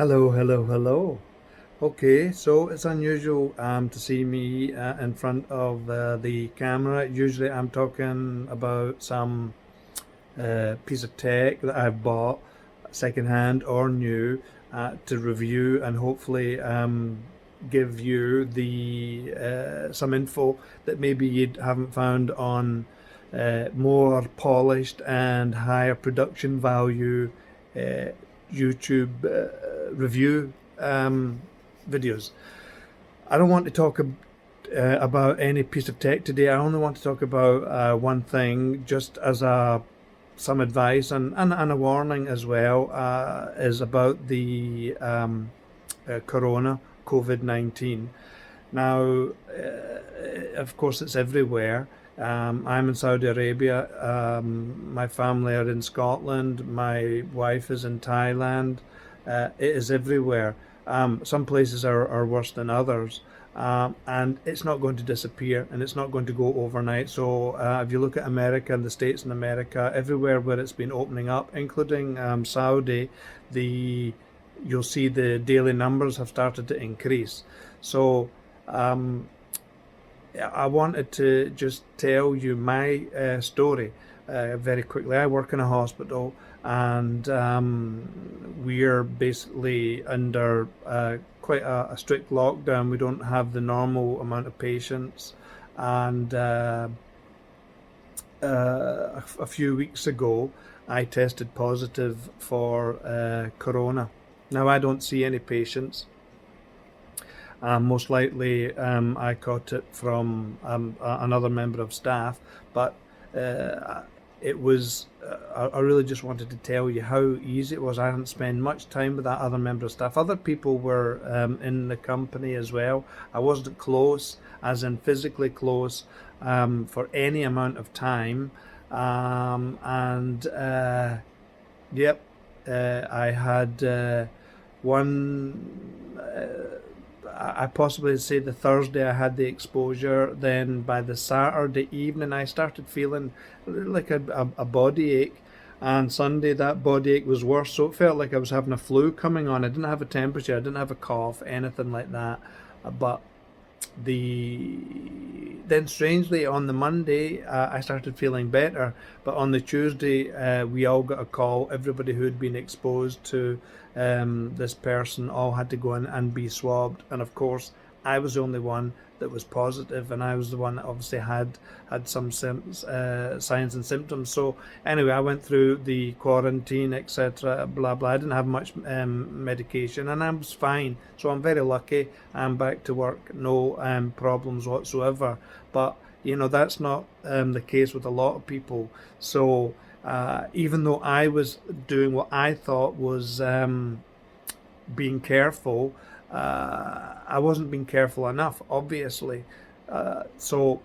Hello, hello, hello. Okay, so it's unusual to see me in front of the camera. Usually I'm talking about some piece of tech that I've bought, secondhand or new, to review and hopefully give you the some info that maybe you haven't found on more polished and higher production value uh, YouTube review videos. I don't want to talk about any piece of tech today. I only want to talk about one thing, just as some advice and a warning as well, is about the corona, COVID-19. Now, of course, it's everywhere. I'm in Saudi Arabia. My family are in Scotland. My wife is in Thailand. It is everywhere. Some places are worse than others. And it's not going to disappear and it's not going to go overnight. So if you look at America and the States in America, everywhere where it's been opening up, including Saudi, the you'll see the daily numbers have started to increase. So um, I wanted to just tell you my story very quickly. I work in a hospital, and we're basically under quite a strict lockdown. We don't have the normal amount of patients, and a few weeks ago, I tested positive for corona. Now, I don't see any patients. Most likely, I caught it from another member of staff, but it was. I really just wanted to tell you how easy it was. I didn't spend much time with that other member of staff. Other people were in the company as well. I wasn't close, as in physically close, for any amount of time. And Yep, I had one. I possibly say the Thursday I had the exposure. Then by the Saturday evening, I started feeling like a body ache. And Sunday, that body ache was worse. So it felt like I was having a flu coming on. I didn't have a temperature, I didn't have a cough, anything like that. But the then strangely on the Monday I started feeling better, but on the Tuesday we all got a call. Everybody who had been exposed to this person all had to go in and be swabbed, and of course I was the only one that was positive, and I was the one that obviously had some signs and symptoms. So anyway, I went through the quarantine, etc. Blah blah. I didn't have much medication, and I was fine. So I'm very lucky. I'm back to work, no problems whatsoever. But that's not the case with a lot of people. So even though I was doing what I thought was being careful, I wasn't being careful enough, obviously. So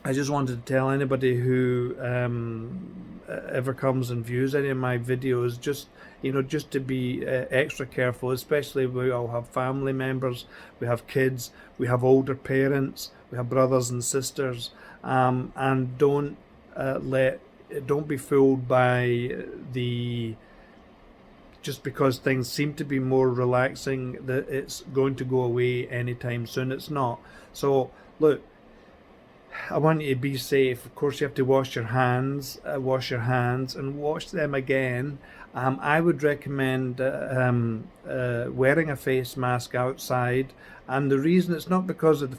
I just wanted to tell anybody who ever comes and views any of my videos, just to be extra careful. Especially, we all have family members, we have kids, we have older parents, we have brothers and sisters, and don't be fooled by the just because things seem to be more relaxing that it's going to go away anytime soon. It's not. So look, I want you to be safe. Of course, you have to wash your hands and wash them again. I would recommend wearing a face mask outside, and the reason, it's not because of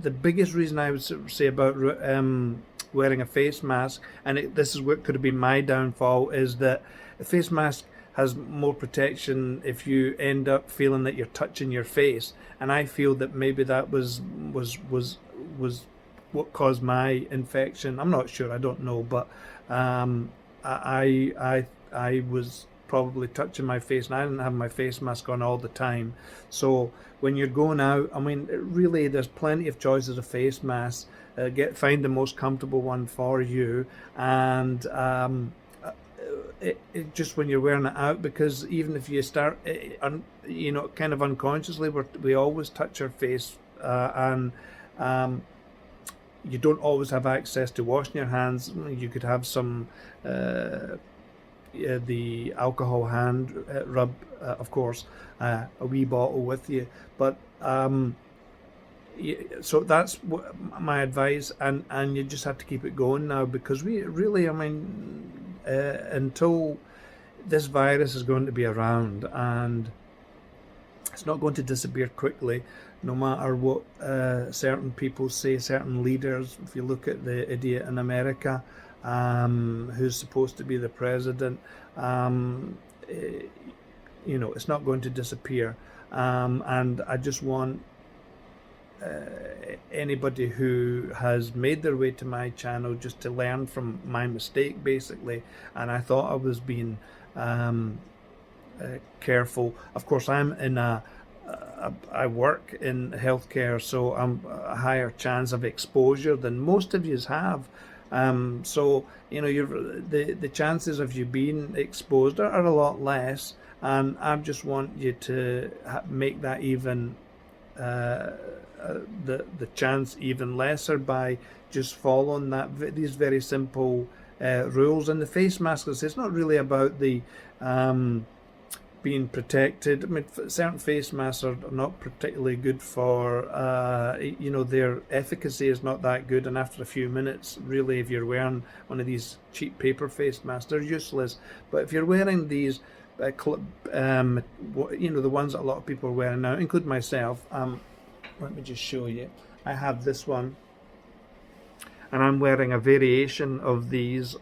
the biggest reason I would say about wearing a face mask, and this is what could have been my downfall, is that a face mask has more protection if you end up feeling that you're touching your face, and I feel that maybe that was what caused my infection. I'm not sure, I don't know, but I was probably touching my face, and I didn't have my face mask on all the time. So when you're going out, I mean, really, there's plenty of choices of face masks. Find the most comfortable one for you, and it just when you're wearing it out, because even if you start, kind of unconsciously, we always touch our face, and you don't always have access to washing your hands. You could have some the alcohol hand rub, of course, a wee bottle with you. But so that's my advice, and you just have to keep it going now, because we really, I mean, until this virus is going to be around, and it's not going to disappear quickly, no matter what certain people say, certain leaders. If you look at the idiot in America, who's supposed to be the president, it's not going to disappear. And I just want anybody who has made their way to my channel just to learn from my mistake, basically. And I thought I was being careful. Of course, I'm in I work in healthcare, so I'm a higher chance of exposure than most of you have. So the chances of you being exposed are a lot less, and I just want you to make that even the chance even lesser by just following these very simple rules. And the face masks, it's not really about the being protected. I mean, certain face masks are not particularly good for, their efficacy is not that good. And after a few minutes, really, if you're wearing one of these cheap paper face masks, they're useless. But if you're wearing these, the ones that a lot of people are wearing now, including myself, let me just show you. I have this one, and I'm wearing a variation of these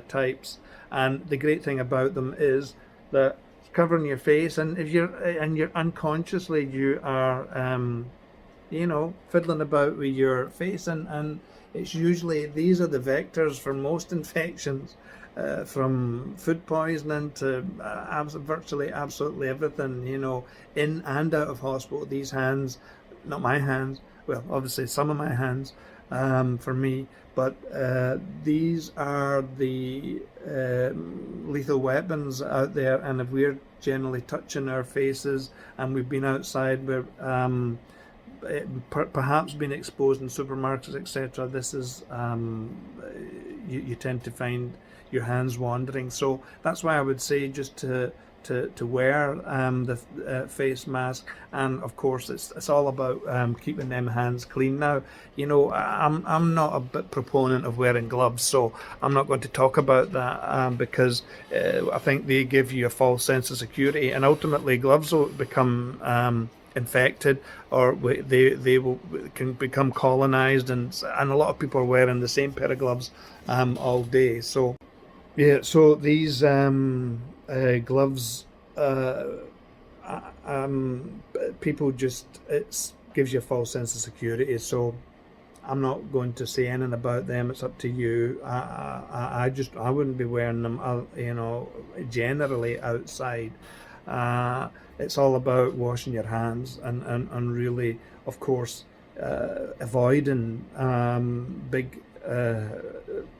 types. And the great thing about them is that it's covering your face, and if you're unconsciously, you are fiddling about with your face, and it's usually, these are the vectors for most infections, from food poisoning to virtually absolutely everything, in and out of hospital. These hands, not my hands, well, obviously some of my hands, for me, but these are the lethal weapons out there. And if we're generally touching our faces, and we've been outside, we're perhaps been exposed in supermarkets, etc., this is you tend to find your hands wandering. So that's why I would say just to wear the face mask. And of course, it's all about keeping them hands clean. Now, I'm not a bit proponent of wearing gloves, so I'm not going to talk about that, because I think they give you a false sense of security, and ultimately gloves will become infected, or they can become colonized, and a lot of people are wearing the same pair of gloves all day. So yeah, so these gloves, people just, it gives you a false sense of security. So I'm not going to say anything about them. It's up to you. I wouldn't be wearing them, generally outside. It's all about washing your hands, and really, of course, avoiding big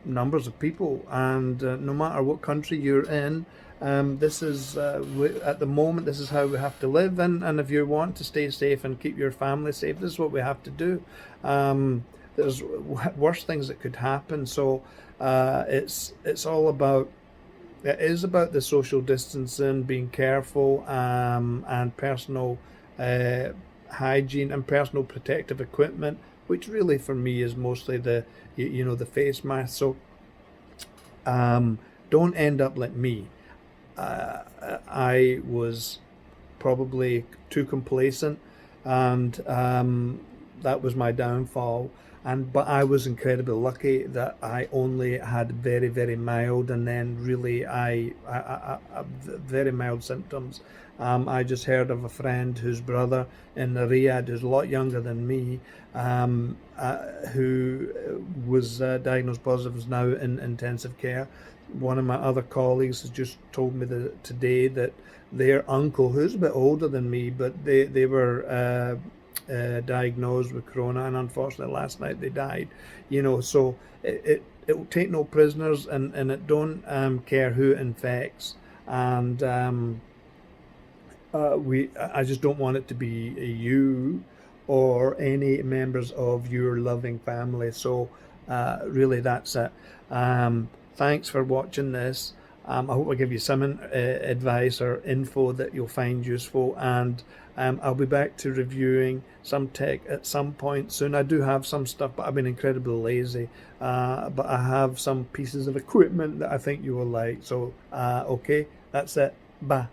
numbers of people. And no matter what country you're in, this is at the moment, this is how we have to live. And if you want to stay safe and keep your family safe, this is what we have to do. There's worse things that could happen. So it's all about, it is about the social distancing, being careful, and personal hygiene and personal protective equipment, which really for me is mostly the face mask. So don't end up like me. I was probably too complacent, and that was my downfall. But I was incredibly lucky that I only had very, very mild, and then really I very mild symptoms. I just heard of a friend whose brother in Riyadh, who's a lot younger than me, who was diagnosed positive, is now in intensive care. One of my other colleagues has just told me today that their uncle, who's a bit older than me, but they were diagnosed with corona, and unfortunately last night they died. So it will take no prisoners, and it don't care who it infects. And I just don't want it to be you or any members of your loving family. So really, that's it. Thanks for watching this. I hope I give you some advice or info that you'll find useful, and I'll be back to reviewing some tech at some point soon. I do have some stuff, but I've been incredibly lazy. But I have some pieces of equipment that I think you will like. So, okay, that's it. Bye.